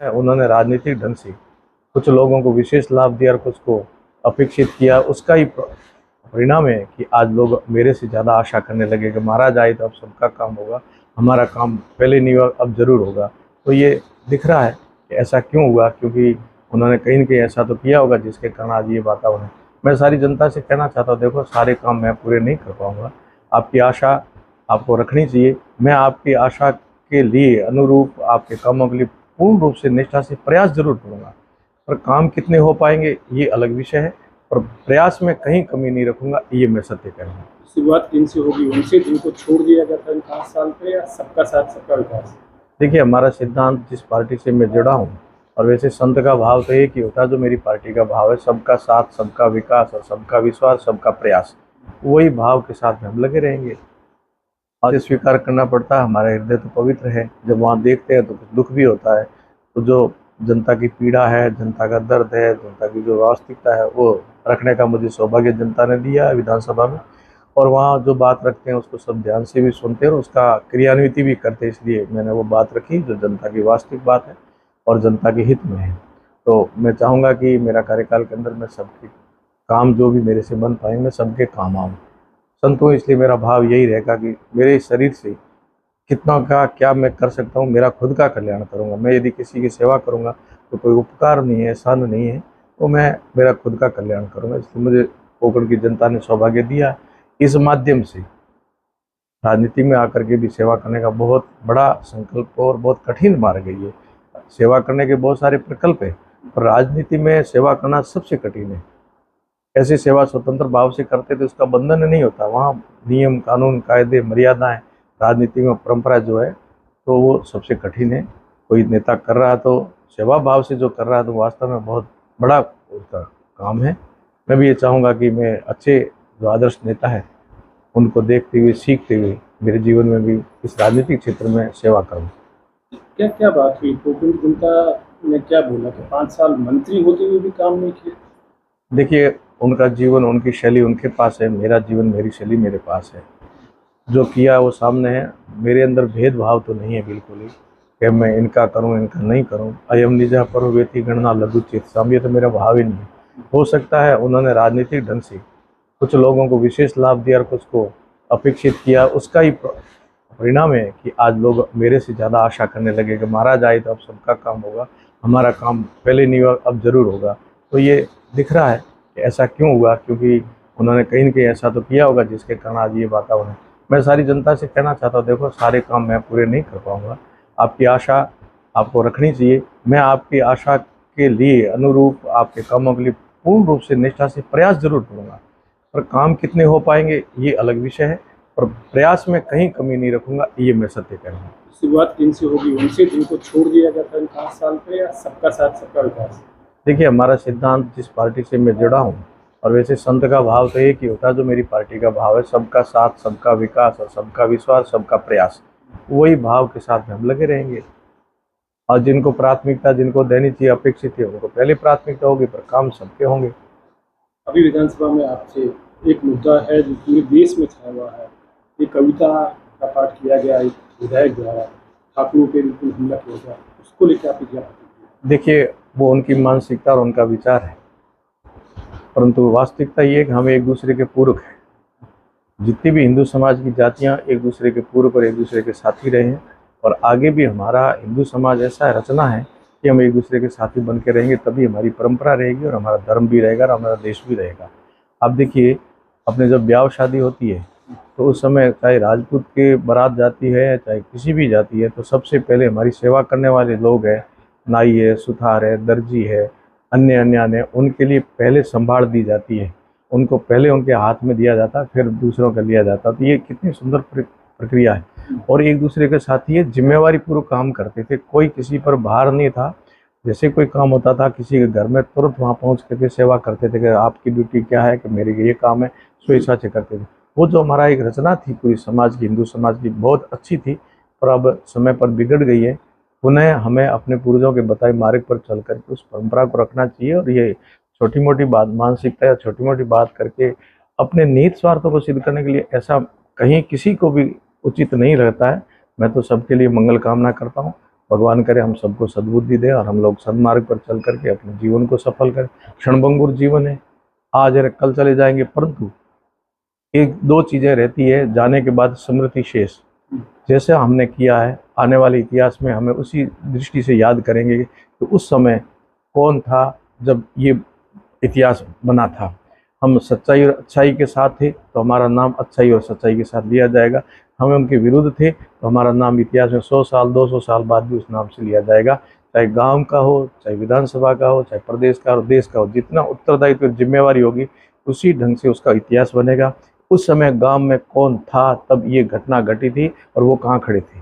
उन्होंने राजनीतिक ढंग से कुछ लोगों को विशेष लाभ दिया और कुछ को अपेक्षित किया। उसका ही परिणाम है कि आज लोग मेरे से ज़्यादा आशा करने लगे कि महाराज आए तो अब सबका काम होगा, हमारा काम पहले नहीं हुआ अब ज़रूर होगा। तो ये दिख रहा है कि ऐसा क्यों हुआ, क्योंकि उन्होंने कहीं न कहीं ऐसा तो किया होगा जिसके कारण आज ये वातावरण है। मैं सारी जनता से कहना चाहता हूँ, देखो सारे काम मैं पूरे नहीं कर पाऊँगा, आपकी आशा आपको रखनी चाहिए। मैं आपकी आशा के लिए अनुरूप आपके कामों के लिए पूर्ण रूप से निष्ठा से प्रयास ज़रूर करूँगा, पर काम कितने हो पाएंगे ये अलग विषय है। और प्रयास में कहीं कमी नहीं रखूँगा, ये मैं सत्य कह रहा हूँ। शुरुआत किनसे होगी, उनसे जिनको छोड़ दिया गया था इन 5 साल पे, या सबका साथ सबका विकास? देखिए, हमारा सिद्धांत जिस पार्टी से मैं जुड़ा हूँ, और वैसे संत का भाव तो एक ही होता है जो मेरी पार्टी का भाव है, सबका साथ सबका विकास और सबका विश्वास सबका प्रयास। वही भाव के साथ में हम लगे रहेंगे। और स्वीकार करना पड़ता है, हमारा हृदय तो पवित्र है, जब वहाँ देखते हैं तो कुछ दुख भी होता है। तो जो जनता की पीड़ा है, जनता का दर्द है, जनता की जो वास्तविकता है वो रखने का मुझे सौभाग्य जनता ने दिया है विधानसभा में। और वहाँ जो बात रखते हैं उसको सब ध्यान से भी सुनते हैं और उसका क्रियान्विति भी करते हैं, इसलिए मैंने वो बात रखी जो जनता की वास्तविक बात है और जनता के हित में है। तो मैं चाहूँगा कि मेरा कार्यकाल के अंदर मैं सबके काम जो भी मेरे से बन पाए मैं सबके काम आऊँ, संत हूँ, इसलिए मेरा भाव यही रहेगा कि मेरे शरीर से कितना का क्या मैं कर सकता हूँ, मेरा खुद का कल्याण करूँगा। मैं यदि किसी की सेवा करूँगा तो कोई उपकार नहीं है, एहसान नहीं है, तो मैं मेरा खुद का कल्याण करूँगा। इसलिए मुझे कोकण की जनता ने सौभाग्य दिया, इस माध्यम से राजनीति में आकर के भी सेवा करने का बहुत बड़ा संकल्प और बहुत कठिन मार्ग है ये। सेवा करने के बहुत सारे प्रकल्प है, पर राजनीति में सेवा करना सबसे कठिन है। ऐसी सेवा स्वतंत्र भाव से करते थे उसका बंधन नहीं होता, वहाँ नियम कानून कायदे मर्यादाएं, राजनीति में परंपरा जो है तो वो सबसे कठिन है। कोई नेता कर रहा है तो सेवा भाव से जो कर रहा है तो वास्तव में बहुत बड़ा उसका काम है। मैं भी ये चाहूँगा कि मैं अच्छे जो आदर्श नेता है उनको देखते हुए सीखते हुए मेरे जीवन में भी इस राजनीतिक क्षेत्र में सेवा करूँ। क्या क्या बात हुई, कोकण की जनता ने क्या बोला कि 5 साल मंत्री होते हुए भी काम नहीं किया? देखिए, उनका जीवन उनकी शैली उनके पास है, मेरा जीवन मेरी शैली मेरे पास है। जो किया वो सामने है। मेरे अंदर भेदभाव तो नहीं है बिल्कुल ही कि मैं इनका करूं इनका नहीं करूं। अयम निजः परो वेति गणना लघु चेतसाम, ये तो मेरा भाव ही नहीं है। हो सकता है उन्होंने राजनीतिक ढंग से कुछ लोगों को विशेष लाभ दिया और कुछ को अपेक्षित किया। उसका ही परिणाम है कि आज लोग मेरे से ज़्यादा आशा करने लगे कि महाराज आए तो अब सबका काम होगा, हमारा काम पहले नहीं हुआ अब ज़रूर होगा। तो ये दिख रहा है कि ऐसा क्यों हुआ, क्योंकि उन्होंने कहीं न कहीं ऐसा तो किया होगा जिसके कारण आज ये वातावरण है। मैं सारी जनता से कहना चाहता हूँ, देखो सारे काम मैं पूरे नहीं कर पाऊँगा, आपकी आशा आपको रखनी चाहिए। मैं आपकी आशा के लिए अनुरूप आपके कामों के लिए पूर्ण रूप से निष्ठा से प्रयास ज़रूर करूँगा, पर काम कितने हो पाएंगे ये अलग विषय है। और प्रयास में कहीं कमी नहीं रखूँगा, ये मैं सत्य कह रहा हूँ। शुरुआत किनसे होगी, उनसे जिनको छोड़ दिया गया था इन 5 साल पे, या सबका साथ सबका विकास? देखिए, हमारा सिद्धांत जिस पार्टी से मैं जुड़ा हूँ, और वैसे संत का भाव तो एक ही होता है जो मेरी पार्टी का भाव है, सबका साथ सबका विकास और सबका विश्वास सबका प्रयास। वही भाव के साथ में हम लगे रहेंगे। और जिनको प्राथमिकता जिनको देनी चाहिए अपेक्षित है उनको पहले प्राथमिकता होगी, पर काम सबके होंगे। अभी विधानसभा में आपसे एक मुद्दा है जो पूरे देश में छाया हुआ है। एक कविता का पाठ किया गया एक विधायक द्वारा, ठाकुरों के बिल्कुल हमला किया गया, उसको लेकर आपकी क्या प्रतिक्रिया? देखिए, वो उनकी मानसिकता और उनका विचार है, परंतु वास्तविकता ये है कि हम एक दूसरे के पूरक हैं। जितनी भी हिंदू समाज की जातियां एक दूसरे के पूरक और एक दूसरे के साथी रहे हैं, और आगे भी हमारा हिंदू समाज ऐसा रचना है कि हम एक दूसरे के साथी बन के रहेंगे, तभी हमारी परंपरा रहेगी और हमारा धर्म भी रहेगा और हमारा देश भी रहेगा। आप देखिए, अपने जब ब्याह शादी होती है तो उस समय चाहे राजपूत के बारात जाती है चाहे किसी भी जाती है, तो सबसे पहले हमारी सेवा करने वाले लोग हैं, नाई है, सुथार है, दर्जी है, अन्य अन्य उनके लिए पहले संभाल दी जाती है। उनको पहले उनके हाथ में दिया जाता, फिर दूसरों का लिया जाता। तो ये कितनी सुंदर प्रक्रिया है। और एक दूसरे के साथ ये जिम्मेवारी पूर्वक काम करते थे, कोई किसी पर भार नहीं था। जैसे कोई काम होता था किसी के घर में, तुरंत वहाँ पहुँच करके सेवा करते थे कि आपकी ड्यूटी क्या है, कि मेरे ये काम है, स्वेच्छा से करते थे। वो जो हमारा एक रचना थी पूरी समाज की, हिंदू समाज की, बहुत अच्छी थी, पर अब समय पर बिगड़ गई है। पुनः हमें अपने पूर्वजों के बताए मार्ग पर चल करके उस परंपरा को रखना चाहिए। और ये छोटी मोटी बात मानसिकता या छोटी मोटी बात करके अपने निहित स्वार्थों को सिद्ध करने के लिए ऐसा कहीं किसी को भी उचित नहीं रहता है। मैं तो सबके लिए मंगल कामना करता हूँ। भगवान करे हम सबको सद्बुद्धि दे और हम लोग सन्मार्ग पर चल करके अपने जीवन को सफल करें। क्षणभंगुर जीवन है, आज है कल चले जाएंगे, परंतु एक दो चीज़ें रहती है, जाने के बाद स्मृति शेष। जैसे हमने किया है, आने वाले इतिहास में हमें उसी दृष्टि से याद करेंगे कि उस समय कौन था जब ये इतिहास बना था। हम सच्चाई और अच्छाई के साथ थे तो हमारा नाम अच्छाई और सच्चाई के साथ लिया जाएगा। हमें उनके विरुद्ध थे तो हमारा नाम इतिहास में 100 साल 200 साल बाद भी उस नाम से लिया जाएगा। चाहे गांव का हो, चाहे विधानसभा का हो, चाहे प्रदेश का हो, देश का हो, जितना उत्तरदायित्व जिम्मेवारी होगी उसी ढंग से उसका इतिहास बनेगा। उस समय गांव में कौन था, तब ये घटना घटी थी और वो कहाँ खड़े थे।